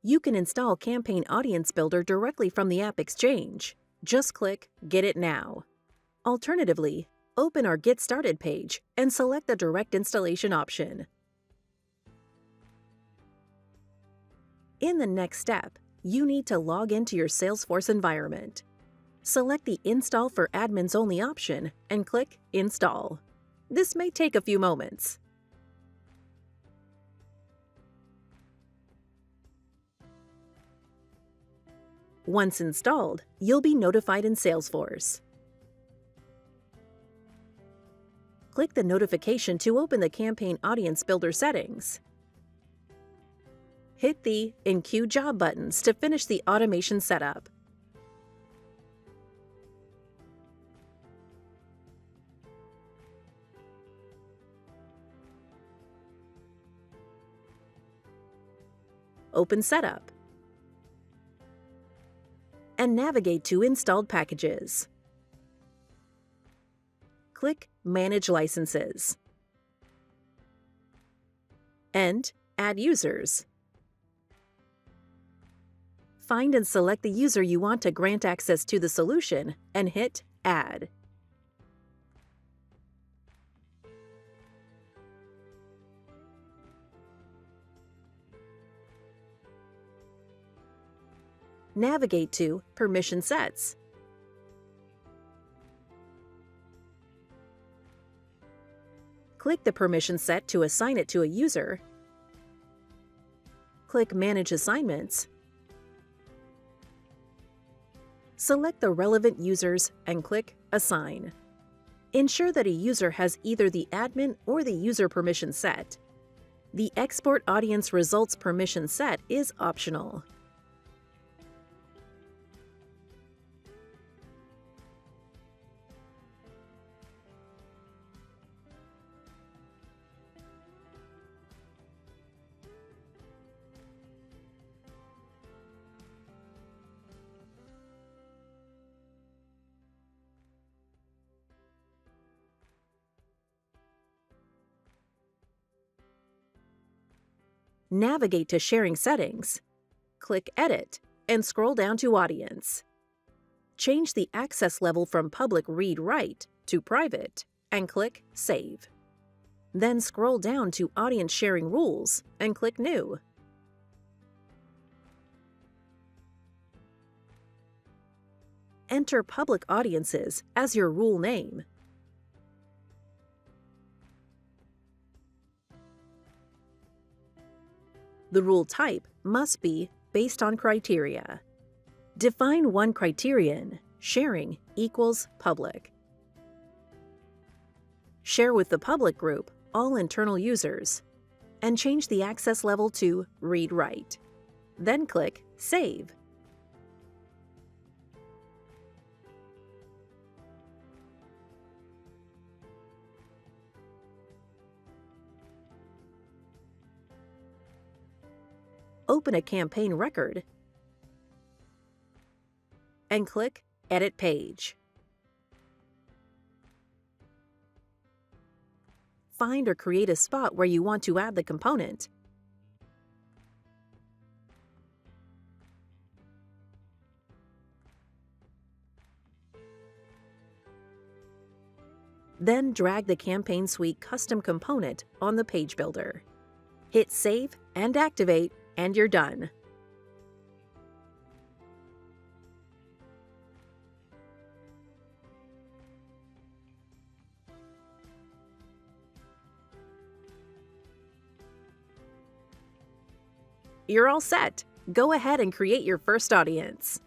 You can install Campaign Audience Builder directly from the App Exchange. Just click Get It Now. Alternatively, open our Get Started page and select the Direct Installation option. In the next step, you need to log into your Salesforce environment. Select the Install for Admins Only option and click Install. This may take a few moments. Once installed, you'll be notified in Salesforce. Click the notification to open the Campaign Audience Builder settings. Hit the In-Queue Job buttons to finish the automation setup. Open Setup and navigate to Installed Packages. Click Manage Licenses and Add Users. Find and select the user you want to grant access to the solution and hit Add. Navigate to Permission Sets. Click the permission set to assign it to a user. Click Manage Assignments. Select the relevant users and click Assign. Ensure that a user has either the admin or the user permission set. The Export Audience Results permission set is optional. Navigate to Sharing Settings. Click Edit and scroll down to Audience. Change the access level from Public Read/Write to Private and click Save. Then scroll down to Audience Sharing Rules and click New. Enter Public Audiences as your rule name. The rule type must be based on criteria. Define one criterion: sharing equals public. Share with the public group all internal users, and change the access level to Read/Write. Then click Save. Open a campaign record and click Edit Page. Find or create a spot where you want to add the component. Then drag the Campaign Suite custom component on the page builder. Hit Save and Activate, and you're done. You're all set. Go ahead and create your first audience.